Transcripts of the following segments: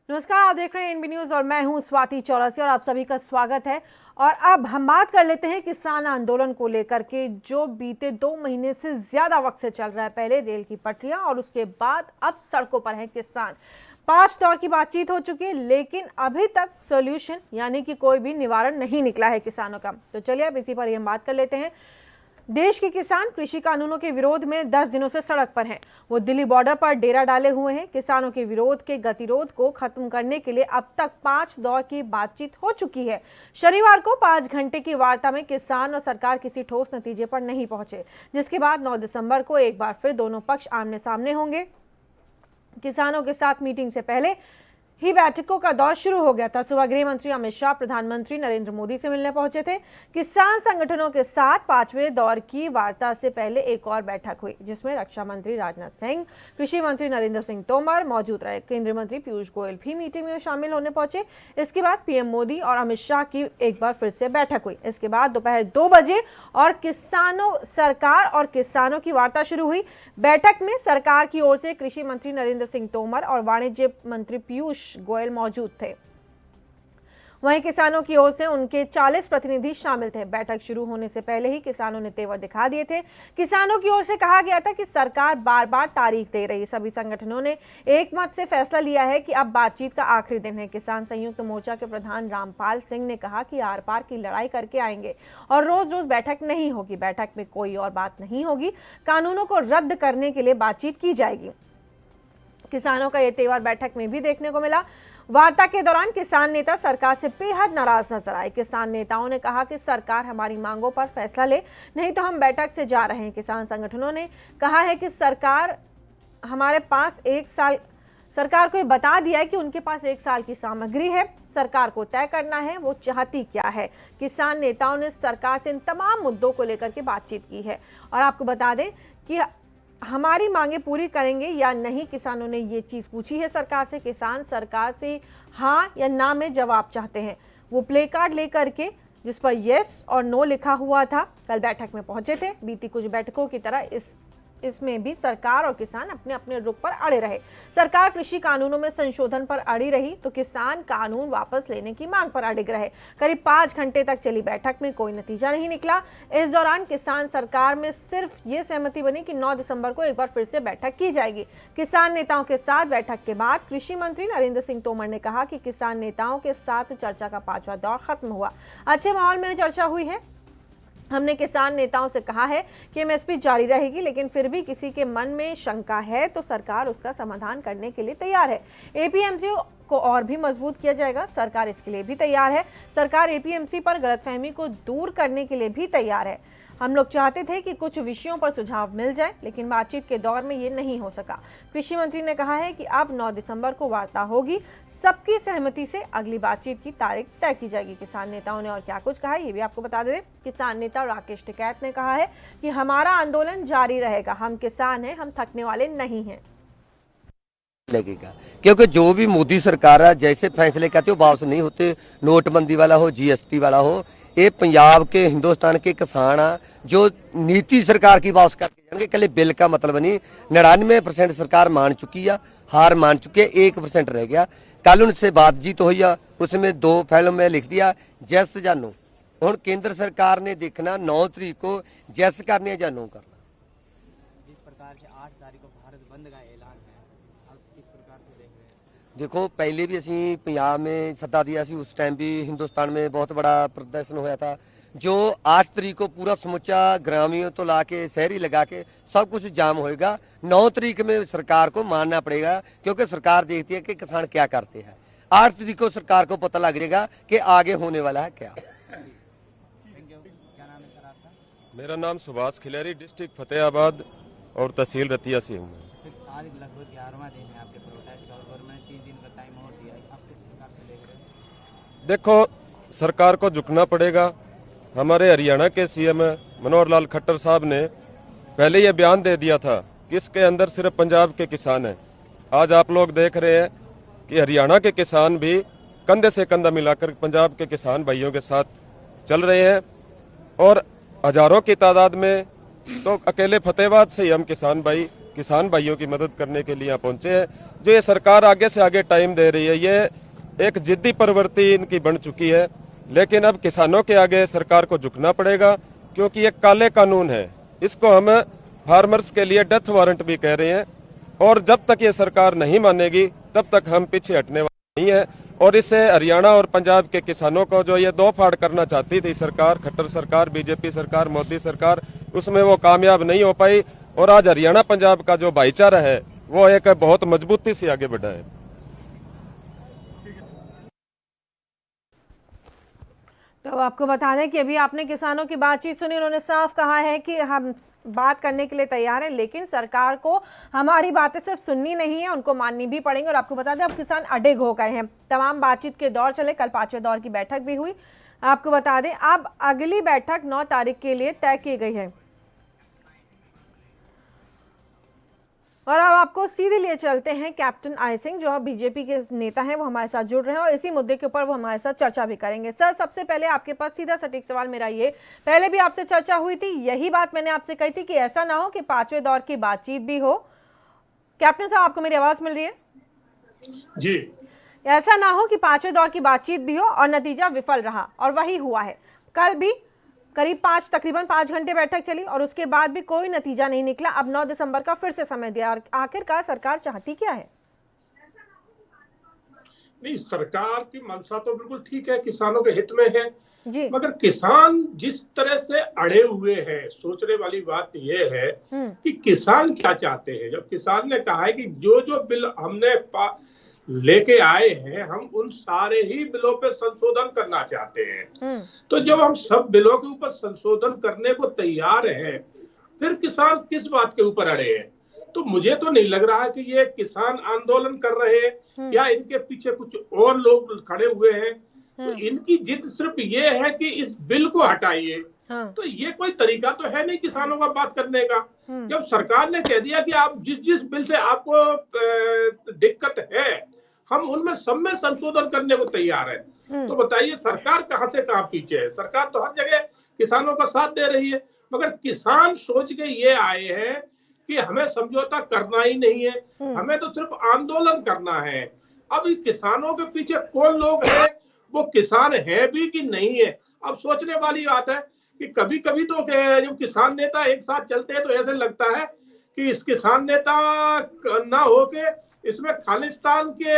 नमस्कार, आप देख रहे हैं एनबी न्यूज और मैं हूं स्वाति चौरसिया और आप सभी का स्वागत है। और अब हम बात कर लेते हैं किसान आंदोलन को लेकर के, जो बीते 2 महीने से ज्यादा वक्त से चल रहा है। पहले रेल की पटरियां और उसके बाद अब सड़कों पर हैं किसान। 5 दौर की बातचीत हो चुकी है, लेकिन अभी तक सोल्यूशन यानी कि कोई भी निवारण नहीं निकला है किसानों का। तो चलिए अब इसी पर ही हम बात कर लेते हैं। देश के किसान कृषि कानूनों के विरोध में 10 दिनों से सड़क पर हैं। वो दिल्ली बॉर्डर पर डेरा डाले हुए हैं। किसानों के विरोध के गतिरोध को खत्म करने के लिए अब तक 5 दौर की बातचीत हो चुकी है। शनिवार को 5 घंटे की वार्ता में किसान और सरकार किसी ठोस नतीजे पर नहीं पहुंचे, जिसके बाद 9 दिसंबर को एक बार फिर दोनों पक्ष आमने सामने होंगे। किसानों के साथ मीटिंग से पहले ही बैठकों का दौर शुरू हो गया था। सुबह गृह मंत्री अमित शाह प्रधानमंत्री नरेंद्र मोदी से मिलने पहुंचे थे। किसान संगठनों के साथ 5वें दौर की वार्ता से पहले एक और बैठक हुई, जिसमें रक्षा मंत्री राजनाथ सिंह, कृषि मंत्री नरेंद्र सिंह तोमर मौजूद रहे। केंद्रीय मंत्री पीयूष गोयल भी मीटिंग में शामिल होने पहुंचे। इसके बाद पीएम मोदी और अमित शाह की एक बार फिर से बैठक हुई। इसके बाद दोपहर 2 बजे और सरकार और किसानों की वार्ता शुरू हुई। बैठक में सरकार की ओर से कृषि मंत्री नरेंद्र सिंह तोमर और वाणिज्य मंत्री पीयूष गोयल मौजूद थे। वहीं किसानों की ओर से उनके 40 प्रतिनिधि शामिल थे। बैठक शुरू होने से पहले ही किसानों ने तेवर दिखा दिए थे। किसानों की ओर से कहा गया था कि सरकार बार बार तारीख दे रही। सभी संगठनों ने एक मत से फैसला लिया है कि अब बातचीत का आखिरी दिन है। किसान संयुक्त मोर्चा के प्रधान रामपाल सिंह ने कहा कि आर पार की लड़ाई करके आएंगे और रोज रोज बैठक नहीं होगी। बैठक में कोई और बात नहीं होगी। कानूनों को रद्द करने के लिए बातचीत की जाएगी। किसानों का यह तेवर बैठक में भी देखने को मिला। वार्ता के दौरान किसान नेता सरकार से बेहद नाराज नजर आए। किसान नेताओं ने कहा कि सरकार हमारी मांगों पर फैसला ले, नहीं तो हम बैठक से जा रहे हैं। किसान संगठनों ने कहा है कि सरकार हमारे पास 1 साल, सरकार को ये बता दिया है कि उनके पास 1 साल की सामग्री है। सरकार को तय करना है वो चाहती क्या है। किसान नेताओं ने सरकार से इन तमाम मुद्दों को लेकर के बातचीत की है। और आपको बता दें कि हमारी मांगे पूरी करेंगे या नहीं, किसानों ने ये चीज पूछी है सरकार से। किसान सरकार से हाँ या ना में जवाब चाहते हैं। वो प्ले कार्ड लेकर के, जिस पर यस और नो लिखा हुआ था, कल बैठक में पहुंचे थे। बीती कुछ बैठकों की तरह इसमें भी सरकार और किसान अपने अपने रुख पर अड़े रहे। सरकार कृषि कानूनों में संशोधन पर अड़ी रही तो किसान कानून वापस लेने की मांग पर अड़िग रहे। करीब 5 घंटे तक चली बैठक में कोई नतीजा नहीं निकला। इस दौरान किसान सरकार में सिर्फ ये सहमति बनी कि 9 दिसंबर को एक बार फिर से बैठक की जाएगी। किसान नेताओं के साथ बैठक के बाद कृषि मंत्री नरेंद्र सिंह तोमर ने कहा कि किसान नेताओं के साथ चर्चा का 5वां दौर खत्म हुआ। अच्छे माहौल में चर्चा हुई है। हमने किसान नेताओं से कहा है कि एमएसपी जारी रहेगी, लेकिन फिर भी किसी के मन में शंका है तो सरकार उसका समाधान करने के लिए तैयार है। एपीएमसी को और भी मजबूत किया जाएगा, सरकार इसके लिए भी तैयार है। सरकार एपीएमसी पर गलतफहमी को दूर करने के लिए भी तैयार है। हम लोग चाहते थे कि कुछ विषयों पर सुझाव मिल जाए, लेकिन बातचीत के दौर में ये नहीं हो सका। कृषि मंत्री ने कहा है कि अब 9 दिसंबर को वार्ता होगी। सबकी सहमति से अगली बातचीत की तारीख तय की जाएगी। किसान नेताओं ने और क्या कुछ कहा है ये भी आपको बता दें। किसान नेता राकेश टिकैत ने कहा है कि हमारा आंदोलन जारी रहेगा। हम किसान हैं, हम थकने वाले नहीं हैं। लगेगा, क्योंकि जो भी मोदी सरकार है जैसे फैसले कहते हो वापस नहीं होते। नोटबंदी वाला हो, जीएसटी वाला हो, ये पंजाब के हिंदुस्तान के किसान आ जो नीति सरकार की वापस करके जाएंगे। कल बिल का मतलब नहीं। 99% सरकार मान चुकी है, हार मान चुकी है, 1% रह गया। कल उनसे बातचीत हुई है, उसमें 2 फाइलों में लिख दिया जस या नो। और केंद्र सरकार ने देखना 9 तारीख को जस करने या नो करना। जिस प्रकार से 8 तारीख को भारत बंद का ऐलान है, अब किस प्रकार से देख रहे हैं? देखो, पहले भी असी पंजाब में सद्दा दिया सी, उस टाइम भी हिंदुस्तान में बहुत बड़ा प्रदर्शन होया था। जो 8 तारीख को पूरा समूचा ग्रामीण तो ला के शहरी लगा के सब कुछ जाम होएगा। 9 तारीख में सरकार को मानना पड़ेगा, क्योंकि सरकार देखती है कि किसान क्या करते हैं। 8 तारीख को सरकार को पता लग जाएगा कि आगे होने वाला है क्या। क्या नाम है सर आपका? मेरा नाम सुभाष खिलेरी, डिस्ट्रिक्ट फतेहाबाद और तहसील रतिया से हूँ। आज लगभग 11वां दिन है आपके प्रोटेस्ट का और गवर्नमेंट ने 3 दिन का टाइम और दिया है। आप किस प्रकार से देख रहे हैं? देखो, सरकार को झुकना पड़ेगा। हमारे हरियाणा के सीएम मनोहर लाल खट्टर साहब ने पहले ये बयान दे दिया था कि इसके अंदर सिर्फ पंजाब के किसान हैं। आज आप लोग देख रहे हैं कि हरियाणा के किसान भी कंधे से कंधा मिलाकर पंजाब के किसान भाइयों के साथ चल रहे हैं। और हजारों की तादाद में तो अकेले फतेहाबाद से ही हम किसान भाई किसान भाइयों की मदद करने के लिए यहाँ पहुंचे हैं। जो ये सरकार आगे से आगे टाइम दे रही है, ये एक जिद्दी प्रवृत्ति इनकी बन चुकी है। लेकिन अब किसानों के आगे सरकार को झुकना पड़ेगा, क्योंकि ये काले कानून है। इसको हम फार्मर्स के लिए डेथ वारंट भी कह रहे हैं, और जब तक ये सरकार नहीं मानेगी तब तक हम पीछे हटने वाले नहीं है। और इससे हरियाणा और पंजाब के किसानों को जो ये दो फाड़ करना चाहती थी सरकार, खट्टर सरकार, बीजेपी सरकार, मोदी सरकार, उसमें वो कामयाब नहीं हो पाई। और आज हरियाणा पंजाब का जो भाईचारा है वो एक बहुत मजबूती से आगे बढ़ा है। तो आपको बता दें कि अभी आपने किसानों की बातचीत सुनी, उन्होंने साफ कहा है कि हम बात करने के लिए तैयार हैं, लेकिन सरकार को हमारी बातें सिर्फ सुननी नहीं है, उनको माननी भी पड़ेंगी। और आपको बता दें अब किसान अडिग हो गए हैं। तमाम बातचीत के दौर चले, कल 5वें दौर की बैठक भी हुई। आपको बता दें अब अगली बैठक 9 तारीख के लिए तय की गई है। और अब आपको सीधे लिए चलते हैं कैप्टन आई सिंह, जो बीजेपी के नेता हैं, वो हमारे साथ जुड़ रहे हैं और इसी मुद्दे के ऊपर वो हमारे साथ चर्चा भी करेंगे। सर, सबसे पहले आपके पास सीधा सटीक सवाल मेरा ये, पहले भी आपसे चर्चा हुई थी, यही बात मैंने आपसे कही थी कि ऐसा ना हो कि 5वें दौर की बातचीत भी हो। कैप्टन साहब, आपको मेरी आवाज मिल रही है? जी। ऐसा ना हो कि 5वें दौर की बातचीत भी हो और नतीजा विफल रहा, और वही हुआ है। कल भी करीब तकरीबन 5 घंटे बैठक चली और उसके बाद भी कोई नतीजा नहीं निकला। अब 9 दिसंबर का फिर से समय दिया। आखिरकार सरकार चाहती क्या है? नहीं, सरकार की मंशा तो बिल्कुल ठीक है, किसानों के हित में है जी। मगर किसान जिस तरह से अड़े हुए हैं, सोचने वाली बात यह है कि किसान क्या चाहते हैं। जब किसान ने कहा है कि जो जो बिल हमने लेके आए हैं, हम उन सारे ही बिलों पे संशोधन करना चाहते हैं। तो जब हम सब बिलों के ऊपर संशोधन करने को तैयार हैं, फिर किसान किस बात के ऊपर अड़े हैं? तो मुझे तो नहीं लग रहा कि ये किसान आंदोलन कर रहे हैं या इनके पीछे कुछ और लोग खड़े हुए हैं। तो इनकी जिद सिर्फ ये है कि इस बिल को हटाइए। तो ये कोई तरीका तो है नहीं किसानों का बात करने का। जब सरकार ने कह दिया कि आप जिस जिस बिल से आपको दिक्कत है, हम उनमें सब में संशोधन करने को तैयार है। तो बताइए सरकार कहां से कहां पीछे है? सरकार तो हर जगह किसानों का साथ दे रही है, मगर किसान सोच के ये आए हैं कि हमें समझौता करना ही नहीं है, हमें तो सिर्फ आंदोलन करना है। अब किसानों के पीछे कौन लोग हैं, वो किसान है भी कि नहीं है? अब सोचने वाली बात है कि कभी कभी तो जब किसान नेता एक साथ चलते हैं तो ऐसे लगता है कि इस किसान नेता ना होके इसमें खालिस्तान के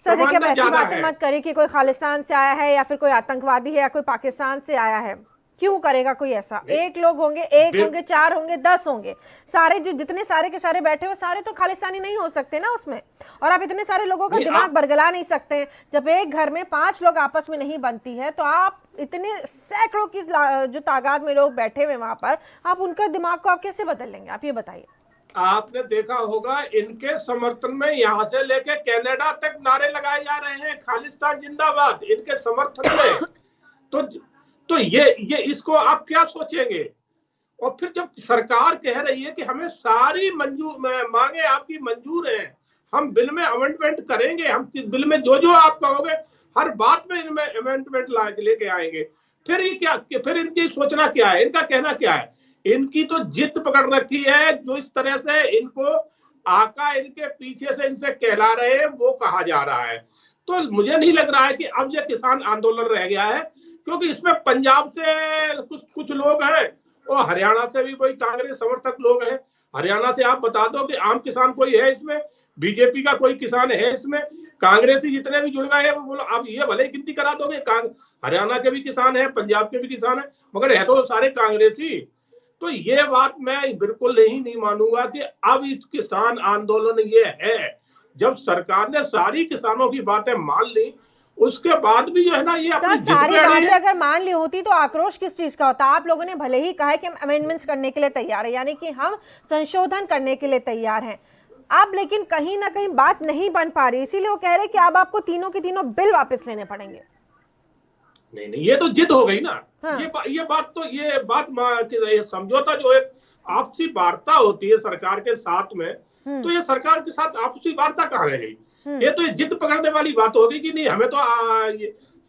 सर देखिए, अब ऐसी बातें मत करिए कि कोई खालिस्तान से आया है या फिर कोई आतंकवादी है या कोई पाकिस्तान से आया है। क्यों करेगा कोई ऐसा? एक लोग होंगे, एक होंगे, 4 होंगे, 10 होंगे, सारे जो जितने सारे के सारे बैठे हो सारे तो खालिस्तानी नहीं हो सकते ना उसमें। और आप इतने सारे लोगों का दिमाग बरगला नहीं सकते हैं। जब एक घर में 5 लोग आपस में नहीं बनती है तो आप इतने सैकड़ों की जो तादाद में लोग बैठे हुए वहां पर, आप उनका दिमाग को आप कैसे बदल लेंगे? आप ये बताइए। आपने देखा होगा इनके समर्थन में यहाँ से लेके कनाडा तक नारे लगाए जा रहे हैं, खालिस्तान जिंदाबाद, इनके समर्थन में। तो ये इसको आप क्या सोचेंगे? और फिर जब सरकार कह रही है कि हमें सारी मांगे आपकी मंजूर हैं, हम बिल में अमेंडमेंट करेंगे, हम बिल में जो जो आप कहोगे हर बात में इनमें अमेंडमेंट लेके आएंगे, फिर ये क्या? फिर इनकी सोचना क्या है, इनका कहना क्या है? इनकी तो जिद पकड़ रखी है, जो इस तरह से इनको आका इनके पीछे से इनसे कहला रहे हैं वो कहा जा रहा है। तो मुझे नहीं लग रहा है कि अब ये किसान आंदोलन रह गया है, क्योंकि इसमें पंजाब से कुछ लोग हैं और हरियाणा से भी कोई कांग्रेस समर्थक लोग हैं। हरियाणा से आप बता दो कि आम किसान कोई है इसमें, बीजेपी का कोई किसान है इसमें, कांग्रेसी जितने भी जुड़ गए हैं वो बोलो, आप ये भले गिनती करा दोगे, हरियाणा के भी किसान है, पंजाब के भी किसान है, मगर है तो सारे कांग्रेसी। तो ये बात मैं बिल्कुल नहीं मानूंगा कि अब इस किसान आंदोलन ये है। जब सरकार ने सारी किसानों की बातें मान ली, उसके बाद भी जो है ना ये अपनी जिद सारी पे अड़ी बातें है। अगर मान ली होती तो आक्रोश किस चीज का होता? आप लोगों ने भले ही कहा है कि हम अमेंडमेंट्स करने के लिए तैयार है, यानी कि हम संशोधन करने के लिए तैयार हैं। अब लेकिन कहीं ना कहीं बात नहीं बन पा रही, इसीलिए वो कह रहे हैं कि अब आपको तीनों के तीनों बिल वापस लेने पड़ेंगे। नहीं, ये तो जिद हो गई ना। हाँ। ये बात समझौता जो है आपसी वार्ता होती है सरकार के साथ में, तो ये सरकार के साथ आपसी वार्ता कहाँ रह गई? ये तो जिद पकड़ने वाली बात होगी कि नहीं हमें तो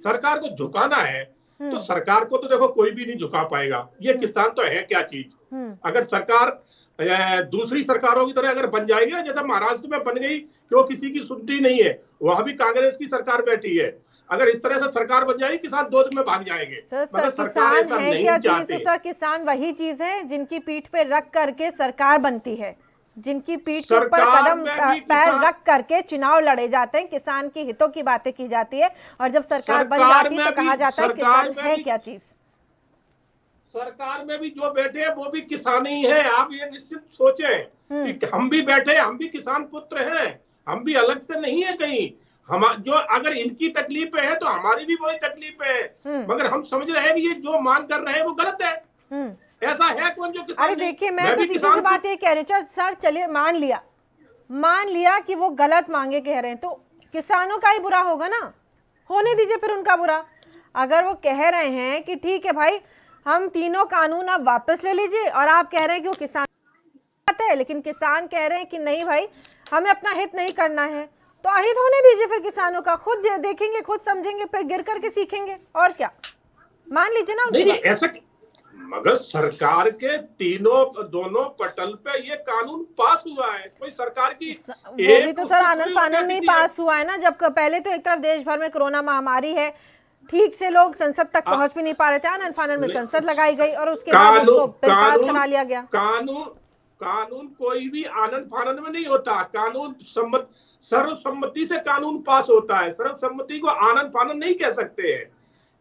सरकार को झुकाना है। तो सरकार को तो देखो कोई भी नहीं झुका पाएगा, ये किसान तो है क्या चीज। अगर सरकार दूसरी सरकारों की तरह अगर बन जाएगी ना, जैसे महाराष्ट्र में बन गई कि वो किसी की सुनती नहीं है, वहां भी कांग्रेस की सरकार बैठी है, अगर इस तरह से सरकार बन जाएगी किसान 2 दिन में भाग जाएंगे। सर सरकार ऐसा किसान है नहीं क्या चीज? चाहते। सर किसान वही चीज है जिनकी पीठ पे रख करके सरकार बनती है, जिनकी पीठ के ऊपर कदम पैर रख करके चुनाव लड़े जाते हैं, किसान के हितों की बातें की जाती है, और जब सरकार बन जाती है तो कहा जाता है किसान है क्या चीज। सरकार में भी जो बैठे हैं वो भी किसान ही है। आप ये निश्चित सोचें कि हम भी बैठे, हम भी किसान पुत्र हैं, हम भी अलग से नहीं है कहीं। हम जो अगर इनकी तकलीफ है तो हमारी भी वही तकलीफ है, मगर हम समझ रहे हैं कि ये जो मांग कर रहे हैं वो गलत है। ऐसा है कौन जो किसान? अरे देखिए, मैं तो सीधी सी बात ये कह रही हूँ सर, चलिए मान लिया कि वो गलत मांगे कह रहे हैं, तो किसानों का ही बुरा होगा ना, होने दीजिए फिर उनका बुरा। अगर वो कह रहे हैं कि ठीक है भाई हम तीनों कानून आप वापस ले लीजिए, और आप कह रहे हैं कि वो किसान है, लेकिन किसान कह रहे हैं कि नहीं भाई हमें अपना हित नहीं करना है, तो अहित होने दीजिए फिर किसानों का, खुद देखेंगे, खुद समझेंगे, फिर गिर करके सीखेंगे, और क्या। मान लीजिए ना। नहीं ऐसा, मगर सरकार के दोनों पटल पे ये कानून पास हुआ है, कोई सरकार की वो भी तो सर आनंद फानन में पास हुआ है ना, जब पहले तो एक तरफ देश भर में कोरोना महामारी है, ठीक से लोग संसद तक पहुंच भी नहीं पा रहे थे, आनंद फानन में संसद लगाई गई और उसके बाद उसको पास करा लिया गया। कानून कोई भी आनंद फानन में नहीं होता, कानून सर्वसम्मति से कानून पास होता है। सर्वसम्मति को आनंद फानन नहीं कह सकते हैं।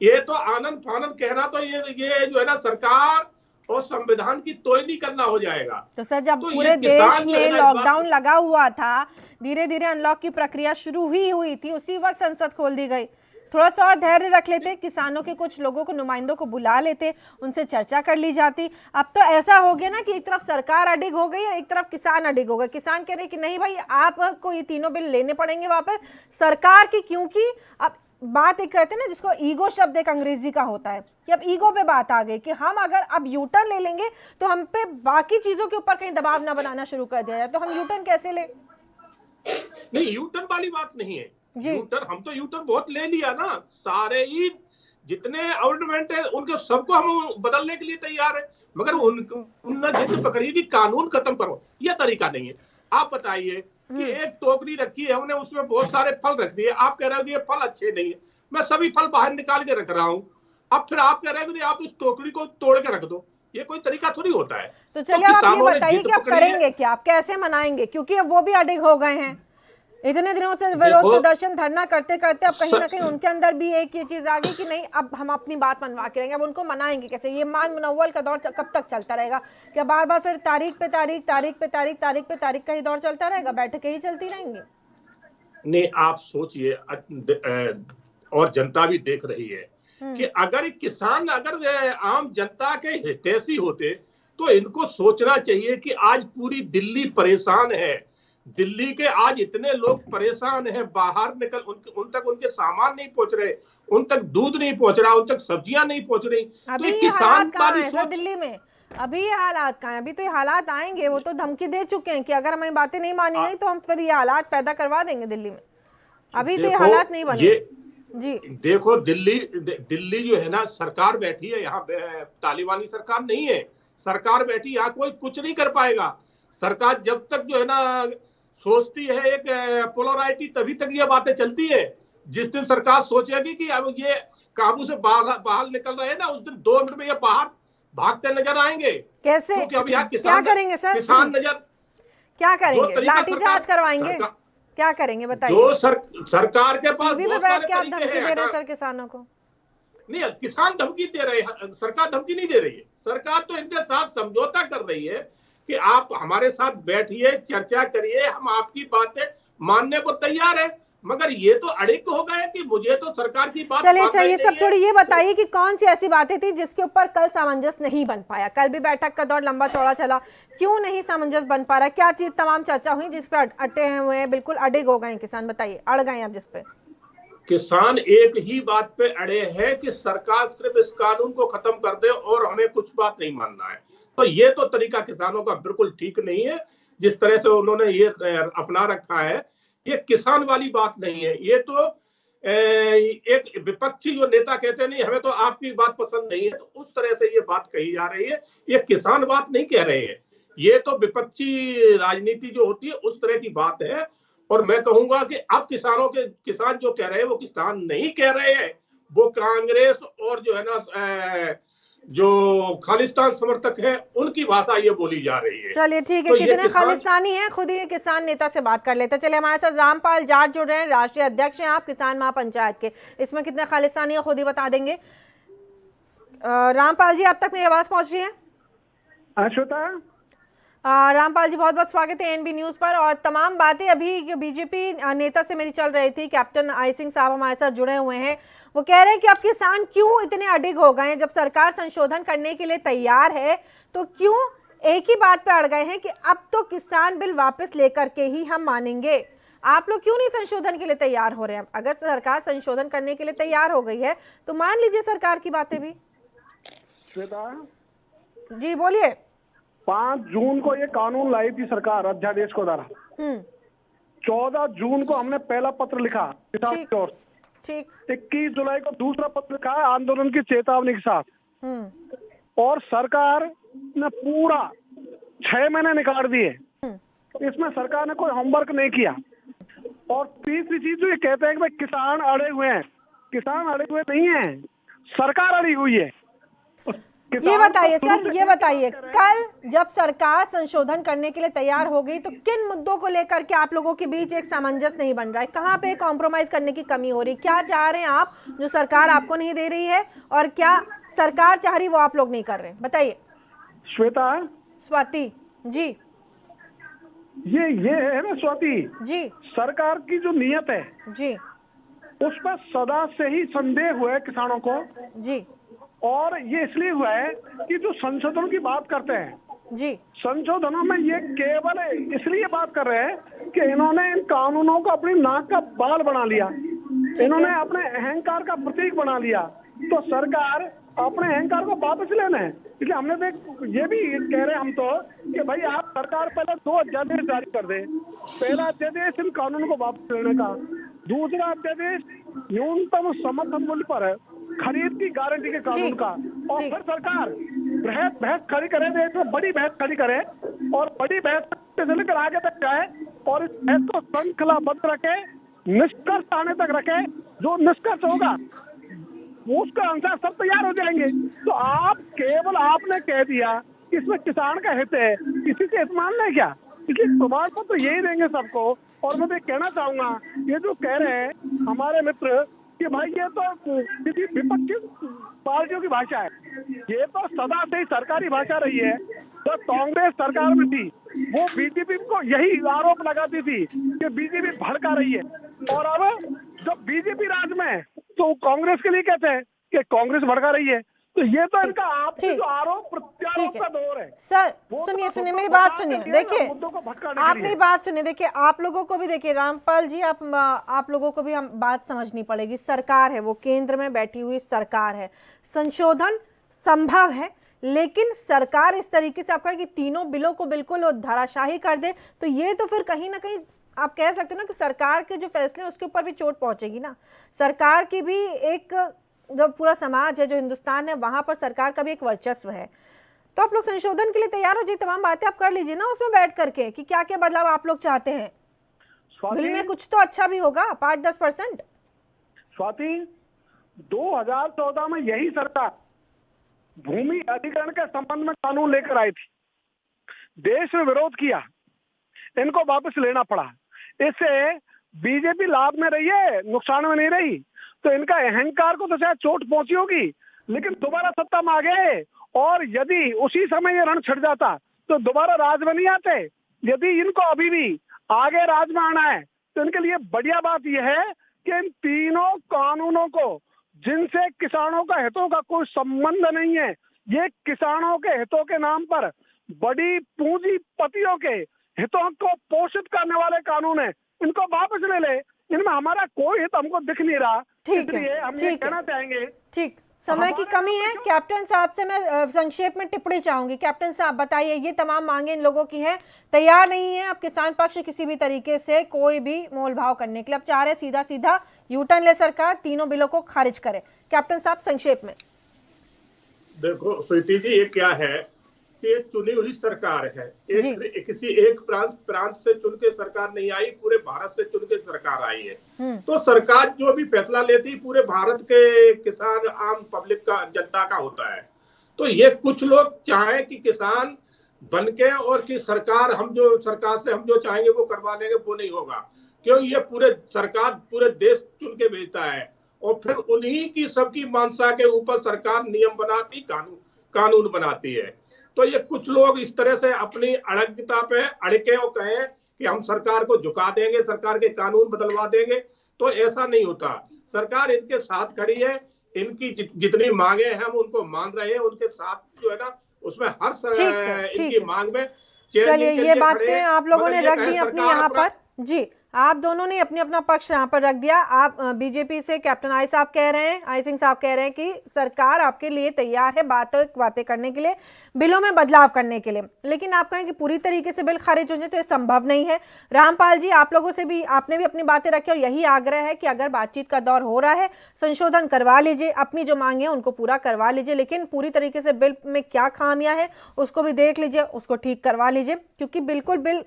ये तो आनंद फानन कहना तो ये जो है ना, सरकार और संविधान की तोड़नी करना हो जाएगा। तो सर जब पूरे देश में लॉकडाउन लगा हुआ था, धीरे धीरे अनलॉक की प्रक्रिया शुरू हुई थी, उसी वक्त संसद खोल दी गई। थोड़ा सा और धैर्य रख लेते, किसानों के कुछ लोगों को, नुमाइंदों को बुला लेते, उनसे चर्चा कर ली जाती। अब तो ऐसा हो गया ना कि एक तरफ सरकार अडिग हो गई और एक तरफ किसान अडिग हो गए। किसान कह रहे कि नहीं भाई आपको ये तीनों बिल लेने पड़ेंगे वापस सरकार की, क्योंकि अब बात एक कहते हैं ना जिसको ईगो शब्द एक अंग्रेजी का होता है, कि अब ईगो पे बात आ गई कि हम अगर अब यूटर्न ले लेंगे तो हम पे बाकी चीजों के ऊपर कहीं दबाव ना बनाना शुरू कर दिया जाए, तो हम यूटर्न कैसे ले। नहीं, यूटर्न वाली बात नहीं है यूटर्न, हम तो यूटर्न बहुत ले लिया ना, सारे ही जितने अमेंडमेंट है उनके सबको हम बदलने के लिए तैयार है, मगर उनने जिद पकड़ी कि कानून खत्म करो, यह तरीका नहीं है। आप बताइए कि एक टोकरी रखी है, हमने उसमें बहुत सारे फल रख दिए, आप कह रहे हो कि ये फल अच्छे नहीं है, मैं सभी फल बाहर निकाल के रख रहा हूँ, अब फिर आप कह रहे हो कि आप इस टोकरी को तोड़ के रख दो, ये कोई तरीका थोड़ी होता है। तो चलिए आप ये बताइए कि आप करेंगे क्या, आप कैसे मनाएंगे, क्योंकि अब वो भी अडिग हो गए हैं, इतने दिनों से विरोध प्रदर्शन धरना करते करते अब कहीं ना कहीं उनके अंदर भी एक ये चीज आ गई कि नहीं अब हम अपनी बात मनवा के रहेंगे। अब उनको मनाएंगे कैसे? ये मान मुनव्वल का दौर कब तक चलता रहेगा? क्या बार बार फिर तारीख पे तारीख का ही दौर चलता रहेगा, बैठकें ही चलती रहेंगी? नहीं, आप सोचिए, और जनता भी देख रही है कि अगर किसान अगर आम जनता के हितैषी होते तो इनको सोचना चाहिए कि आज पूरी दिल्ली परेशान है, दिल्ली के आज इतने लोग परेशान हैं, बाहर निकल उन तक उनके सामान नहीं पहुंच रहे, उन तक दूध नहीं पहुंच रहा, उन तक सब्जियां नहीं पहुंच रही। अभी तो किसान दिल्ली में अभी ये हालात कहाँ हैं? अभी तो ये हालात आएंगे, वो तो धमकी दे चुके हैं कि अगर हमें बातें नहीं मानी गई तो हम फिर ये हालात पैदा करवा देंगे दिल्ली में। अभी तो ये हालात नहीं बने जी। देखो दिल्ली जो है ना, सरकार बैठी है यहाँ, तालिबानी सरकार नहीं है, सरकार बैठी यहाँ, कोई कुछ नहीं कर पाएगा। सरकार जब तक जो है ना सोचती है एक पोलराइटी, तभी तक ये बातें चलती है। जिस दिन सरकार सोचेगी कि अब ये काबू से बाहर निकल रहे हैं ना, उस दिन 2 मिनट में ये बाहर भागते नजर आएंगे। कैसे? क्योंकि अब यहाँ क्या करेंगे सर? किसान नजर क्या करेंगे? लाठीचार्ज करवाएंगे? क्या करेंगे बताइए? जो सरकार के पास बहुत सारे तरीके हैं। दे रहे सर किसानों को? नहीं, किसान धमकी दे रहे हैं, सरकार धमकी नहीं दे रही है। सरकार तो इनके साथ समझौता कर रही है कि आप हमारे साथ बैठिए, चर्चा करिए, हम आपकी बातें मानने को तैयार है, मगर ये तो अड़िग हो गए कि मुझे तो सरकार की बात। चलिए ये सब छोड़िए, ये बताइए कि कौन सी ऐसी बातें थी जिसके ऊपर कल सामंजस्य नहीं बन पाया? कल भी बैठक का दौर लंबा चौड़ा चला, क्यों नहीं सामंजस्य बन पा रहा? क्या चीज तमाम चर्चा हुई जिसपे अटे हुए हैं, बिल्कुल अडिग हो गए किसान? बताइए, अड़ गए आप जिसपे? किसान एक ही बात पे अड़े हैं कि सरकार सिर्फ इस कानून को खत्म कर दे और हमें कुछ बात नहीं मानना है। तो ये तो तरीका किसानों का बिल्कुल ठीक नहीं है, जिस तरह से उन्होंने ये अपना रखा है, ये किसान वाली बात नहीं है। ये तो एक विपक्षी जो नेता कहते नहीं हमें तो आपकी बात पसंद नहीं है, तो उस तरह से ये बात कही जा रही है। ये किसान बात नहीं कह रहे हैं, ये तो विपक्षी राजनीति जो होती है उस तरह की बात है। और मैं कहूंगा कि अब किसान जो कह रहे हैं वो किसान नहीं कह रहे हैं, वो कांग्रेस और जो है ना जो खालिस्तान समर्थक है उनकी भाषा ये बोली जा रही है। चलिए ठीक है, तो कितने खालिस्तानी हैं खुद ही किसान नेता से बात कर लेते हैं। चलिए हमारे साथ रामपाल जाट जुड़ रहे हैं, राष्ट्रीय अध्यक्ष हैं आप किसान महापंचायत के। इसमें कितने खालिस्तानी है खुद ही बता देंगे। रामपाल जी, अब तक मेरी आवाज पहुंच रही है? श्वेता, रामपाल जी बहुत बहुत स्वागत है एएनबी न्यूज पर। और तमाम बातें अभी बीजेपी नेता से मेरी चल रही थी, कैप्टन आई सिंह साहब हमारे साथ जुड़े हुए हैं। वो कह रहे हैं कि अब किसान क्यों इतने अडिग हो गए हैं, जब सरकार संशोधन करने के लिए तैयार है तो क्यों एक ही बात पे अड़ गए हैं कि अब तो किसान बिल वापस लेकर के ही हम मानेंगे। आप लोग क्यों नहीं संशोधन के लिए तैयार हो रहे हैं? अगर सरकार संशोधन करने के लिए तैयार हो गई है तो मान लीजिए सरकार की बातें भी। श्वेता जी बोलिए। 5 जून को ये कानून लाई थी सरकार अध्यादेश को द्वारा। 14 जून को हमने पहला पत्र लिखा किसान की ओर से। ठीक। 21 जुलाई को दूसरा पत्र लिखा आंदोलन की चेतावनी के साथ। और सरकार ने पूरा 6 महीने निकाल दिए। इसमें सरकार ने कोई होमवर्क नहीं किया। और तीसरी चीज जो ये कहते हैं कि भाई किसान अड़े हुए हैं, किसान अड़े हुए नहीं है, सरकार अड़ी हुई है। ये बताइए सर, ये बताइए कल जब सरकार संशोधन करने के लिए तैयार हो गई तो किन मुद्दों को लेकर के आप लोगों के बीच एक सामंजस्य नहीं बन रहा है? कहाँ पे कॉम्प्रोमाइज करने की कमी हो रही? क्या चाह रहे हैं आप जो सरकार आपको नहीं दे रही है, और क्या सरकार चाह रही वो आप लोग नहीं कर रहे? बताइए। श्वेता, स्वाति जी। ये है ना स्वाति जी, सरकार की जो नीयत है जी, उस पर सदा से ही संदेह हुआ है किसानों को। जी, और ये इसलिए हुआ है कि जो संशोधनों की बात करते हैं जी, संशोधनों में ये केवल इसलिए बात कर रहे हैं कि इन्होंने इन कानूनों को अपनी नाक का बाल बना लिया, इन्होंने अपने अहंकार का प्रतीक बना लिया। तो सरकार अपने अहंकार को वापस लेना है, इसलिए हमने तो ये भी कह रहे हैं हम तो कि भाई आप सरकार पहले 2 अध्यादेश जारी कर दे। पहला अध्यादेश इन कानूनों को वापस लेने का, दूसरा अध्यादेश न्यूनतम समर्थन मूल्य पर खरीद की गारंटी के कानून का। और फिर सरकार बहस खड़ी करे, देश में बड़ी बहस खड़ी करे और बड़ी बहस से लेकर आगे तक जाए और इस बहस को श्रृंखलाबद्ध रखे, निष्कर्ष आने तक रखे। जो निष्कर्ष होगा उसका अनुसार सब तैयार हो जाएंगे। तो आपने कह दिया कि इसमें किसान का हित है, किसी से हित मान ले क्या? इसलिए प्रमाण पत्र तो यही देंगे सबको। और मैं कहना चाहूंगा, ये जो कह रहे हैं हमारे मित्र कि भाई ये तो किसी विपक्षी पार्टियों की भाषा है, ये तो सदा से ही सरकारी भाषा रही है। जब कांग्रेस सरकार में थी वो बीजेपी को यही आरोप लगाती थी कि बीजेपी भड़का रही है, और अब जब बीजेपी राज में है तो कांग्रेस के लिए कहते हैं कि कांग्रेस भड़का रही है। तो ये तो इनका आपसे जो आरोप प्रत्यारोप का दौर है। सर सुनिए मेरी बात सुनिए, देखिए आप मेरी बात सुनिए, देखिए आप लोगों को भी, देखिए रामपाल जी आप लोगों को भी हम बात समझनी पड़ेगी। सरकार है वो केंद्र में बैठी हुई सरकार है, संशोधन संभव है, लेकिन सरकार इस तरीके से आपका कि तीनों बिलों को बिल्कुल धराशाही कर दे तो ये तो फिर कहीं ना कहीं आप कह सकते हो ना कि सरकार के जो फैसले हैं उसके ऊपर भी चोट पहुंचेगी ना। सरकार की भी एक, जो पूरा समाज है, जो हिंदुस्तान है, वहां पर सरकार का भी एक वर्चस्व है। तो आप लोग संशोधन के लिए तैयार हो जाइए, तमाम बातें आप कर लीजिए ना उसमें बैठ करके कि क्या क्या बदलाव आप लोग चाहते हैं। बिल में कुछ तो अच्छा भी होगा, 5-10%। स्वाति, 2014 में यही सरकार भूमि अधिग्रहण के संबंध में कानून लेकर आई थी, देश ने विरोध किया, इनको वापस लेना पड़ा। इससे बीजेपी लाभ में रही है, नुकसान में नहीं रही। तो इनका अहंकार को तो शायद चोट पहुंची होगी, लेकिन दोबारा सत्ता में आ गए। और यदि उसी समय ये रण छिड़ जाता तो दोबारा राज में नहीं आते। यदि इनको अभी भी आगे राज में आना है तो इनके लिए बढ़िया बात यह है कि इन तीनों कानूनों को, जिनसे किसानों का हितों का कोई संबंध नहीं है, ये किसानों के हितों के नाम पर बड़ी पूंजीपतियों के हितों को पोषित करने वाले कानून है, इनको वापस ले ले। इनमें हमारा कोई हित हमको दिख नहीं रहा। ठीक है, हम ये कहना चाहेंगे। ठीक, समय की कमी है। कैप्टन साहब से मैं संक्षेप में टिप्पणी चाहूंगी। कैप्टन साहब बताइए, ये तमाम मांगे इन लोगों की हैं, तैयार नहीं है अब किसान पक्ष किसी भी तरीके से कोई भी मोल भाव करने के लिए, अब चाह रहे सीधा सीधा यूटर्न ले सरकार, तीनों बिलों को खारिज करे। कैप्टन साहब संक्षेप में। देखो स्वीटी जी, ये क्या है कि ये चुनी हुई सरकार है। जी। किसी एक प्रांत से चुन के सरकार नहीं आई, पूरे भारत से चुन के सरकार आई है। तो सरकार जो भी फैसला लेती पूरे भारत के किसान, आम पब्लिक का, जनता का होता है। तो ये कुछ लोग चाहे कि किसान बनके और कि सरकार से हम जो चाहेंगे वो करवा लेंगे, वो नहीं होगा। क्यों? ये सरकार पूरे देश चुन के भेजता है और फिर उन्हीं की सबकी मानसा के ऊपर सरकार नियम बनाती, कानून बनाती है। तो ये कुछ लोग इस तरह से अपनी अड़गता पे अड़के और कहें कि हम सरकार को झुका देंगे, सरकार के कानून बदलवा देंगे, तो ऐसा नहीं होता। सरकार इनके साथ खड़ी है, इनकी जितनी मांगे हैं हम उनको मान रहे हैं, उनके साथ जो है ना उसमें इनकी मांग में चलिए ये बातें आप लोगों ने रख दी अपनी यहाँ पर। जी, आप दोनों ने अपना पक्ष यहाँ पर रख दिया। आप बीजेपी से कैप्टन आई सिंह साहब कह रहे हैं कि सरकार आपके लिए तैयार है बातें करने के लिए, बिलों में बदलाव करने के लिए, लेकिन आप कहें कि पूरी तरीके से बिल खारिज हो जाए तो ये संभव नहीं है। रामपाल जी, आप लोगों से भी आपने भी अपनी बातें रखी और यही आग्रह है कि अगर बातचीत का दौर हो रहा है, संशोधन करवा लीजिए, अपनी जो मांगे हैं उनको पूरा करवा लीजिए, लेकिन पूरी तरीके से बिल में क्या खामियां है उसको भी देख लीजिए, उसको ठीक करवा लीजिए, क्योंकि बिल्कुल बिल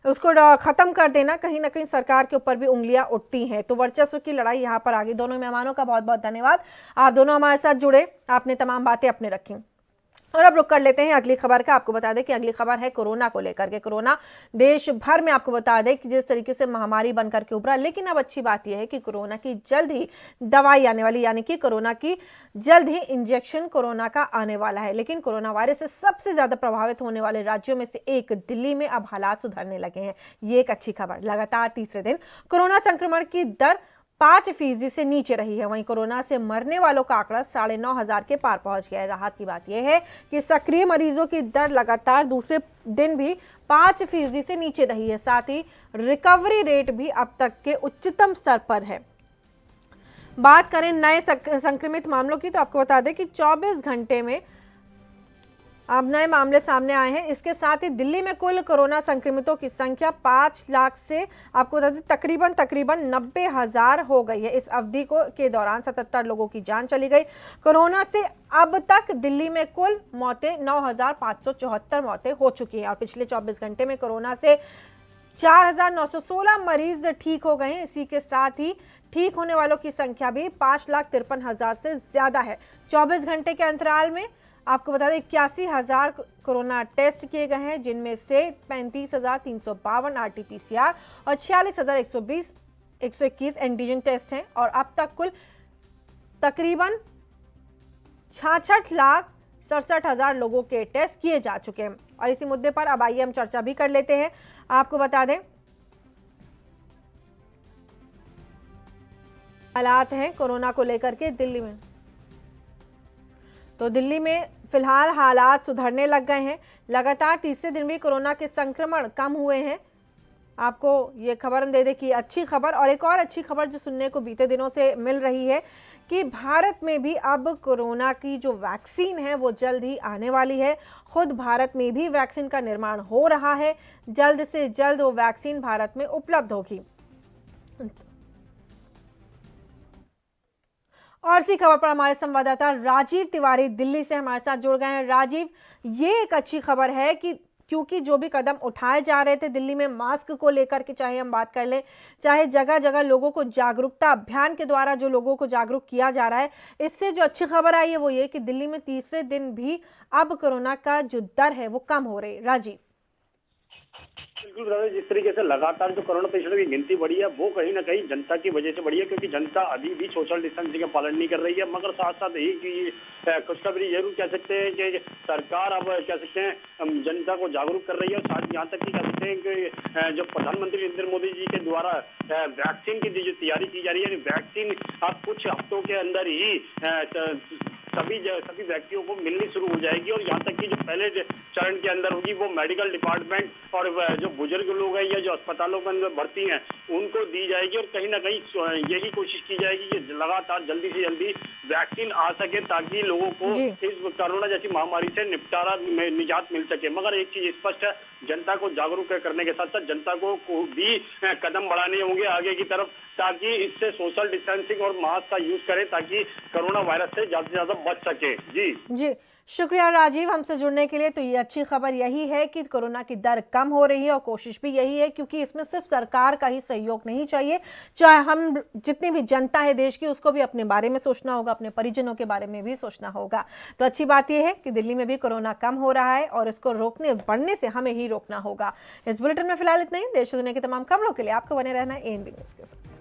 उसको खत्म कर देना, कहीं ना कहीं सरकार के ऊपर भी उंगलियां उठती हैं। तो वर्चस्व की लड़ाई यहाँ पर आगे। दोनों मेहमानों का बहुत बहुत धन्यवाद, आप दोनों हमारे साथ जुड़े, आपने तमाम बातें अपने रखी। और अब रुक कर लेते हैं अगली खबर का। आपको बता दें कि अगली खबर है कोरोना को लेकर के। कोरोना देश भर में आपको बता दें कि जिस तरीके से महामारी बनकर के उभरा, लेकिन अब अच्छी बात यह है कि कोरोना की जल्द ही दवाई आने वाली, यानी कि कोरोना की जल्द ही इंजेक्शन कोरोना का आने वाला है। लेकिन कोरोना वायरस से सबसे ज्यादा प्रभावित होने वाले राज्यों में से एक दिल्ली में अब हालात सुधरने लगे हैं। ये एक अच्छी खबर। लगातार तीसरे दिन कोरोना संक्रमण की दर 5% से नीचे रही है। वहीं कोरोना से मरने वालों का आंकड़ा 9,500 के पार पहुंच गया है। राहत की बात यह है कि सक्रिय मरीजों की दर लगातार दूसरे दिन भी 5% से नीचे रही है। साथ ही रिकवरी रेट भी अब तक के उच्चतम स्तर पर है। बात करें नए संक्रमित मामलों की, तो आपको बता दें कि 24 घंटे में अब नए मामले सामने आए हैं। इसके साथ ही दिल्ली में कुल कोरोना संक्रमितों की संख्या 5 लाख से आपको बता दें तकरीबन 90,000 हो गई है। इस अवधि के दौरान 77 लोगों की जान चली गई। कोरोना से अब तक दिल्ली में कुल मौतें 9,574 मौतें हो चुकी हैं और पिछले 24 घंटे में कोरोना से 4,916 मरीज ठीक हो गए हैं। इसी के साथ ही ठीक होने वालों की संख्या भी 5,53,000 से ज्यादा है। 24 घंटे के अंतराल में आपको बता दें 81,000 कोरोना टेस्ट किए गए हैं, जिनमें से 35,352 RT-PCR और 46,121 एंटीजन टेस्ट हैं। और अब तक कुल तकरीबन 66,67,000 लोगों के टेस्ट किए जा चुके हैं। और इसी मुद्दे पर अब आइए हम चर्चा भी कर लेते हैं। आपको बता दें हालात हैं कोरोना को लेकर के दिल्ली में। तो दिल्ली में फिलहाल हालात सुधरने लग गए हैं। लगातार तीसरे दिन भी कोरोना के संक्रमण कम हुए हैं। आपको ये खबर हम दे दें कि अच्छी खबर, और एक और अच्छी खबर जो सुनने को बीते दिनों से मिल रही है कि भारत में भी अब कोरोना की जो वैक्सीन है वो जल्द ही आने वाली है। खुद भारत में भी वैक्सीन का निर्माण हो रहा है। जल्द से जल्द वो वैक्सीन भारत में उपलब्ध होगी। और इसी खबर पर हमारे संवाददाता राजीव तिवारी दिल्ली से हमारे साथ जुड़ गए हैं। राजीव, ये एक अच्छी खबर है कि क्योंकि जो भी कदम उठाए जा रहे थे दिल्ली में मास्क को लेकर के, चाहे हम बात कर लें, चाहे जगह जगह लोगों को जागरूकता अभियान के द्वारा जो लोगों को जागरूक किया जा रहा है, इससे जो अच्छी खबर आई है वो ये कि दिल्ली में तीसरे दिन भी अब कोरोना का जो दर है वो कम हो रही है। राजीव, बिल्कुल, जिस तरीके से लगातार जो कोरोना पेशेंटों की गिनती बढ़ी है वो कहीं ना कहीं जनता की वजह से बढ़ी है, क्योंकि जनता अभी भी सोशल डिस्टेंसिंग का पालन नहीं कर रही है। मगर साथ साथ यही कि खुशखबरी जरूर कह सकते हैं कि सरकार अब कह सकते हैं जनता को जागरूक कर रही है। और साथ यहाँ तक कि कह सकते हैं कि जो प्रधानमंत्री नरेंद्र मोदी जी के द्वारा वैक्सीन की जो तैयारी की जा रही है, वैक्सीन अब कुछ हफ्तों के अंदर ही सभी व्यक्तियों को मिलनी शुरू हो जाएगी। और यहाँ तक कि जो पहले चरण के अंदर होगी वो मेडिकल डिपार्टमेंट और जो बुजुर्ग लोग हैं या जो अस्पतालों के अंदर भर्ती हैं उनको दी जाएगी। और कहीं ना कहीं यही कोशिश की जाएगी कि लगातार जल्दी से जल्दी वैक्सीन आ सके, ताकि लोगों को इस कोरोना जैसी महामारी से निजात मिल सके। मगर एक चीज स्पष्ट है, जनता को जागरूक करने के साथ साथ जनता को भी कदम बढ़ाने होंगे आगे की तरफ, ताकि इससे सोशल डिस्टेंसिंग और मास्क का यूज करें, ताकि कोरोना वायरस से ज्यादा से ज्यादा बच सके। जी शुक्रिया राजीव हमसे जुड़ने के लिए। तो ये अच्छी खबर यही है कि कोरोना की दर कम हो रही है और कोशिश भी यही है, क्योंकि इसमें सिर्फ सरकार का ही सहयोग नहीं चाहिए, चाहे हम जितनी भी जनता है देश की उसको भी अपने बारे में सोचना होगा, अपने परिजनों के बारे में भी सोचना होगा। तो अच्छी बात यह है कि दिल्ली में भी कोरोना कम हो रहा है और इसको बढ़ने से हमें ही रोकना होगा। इस बुलेटिन में फिलहाल इतना ही। देश दुनिया की तमाम खबरों के लिए आपको बने रहना ANB न्यूज के साथ।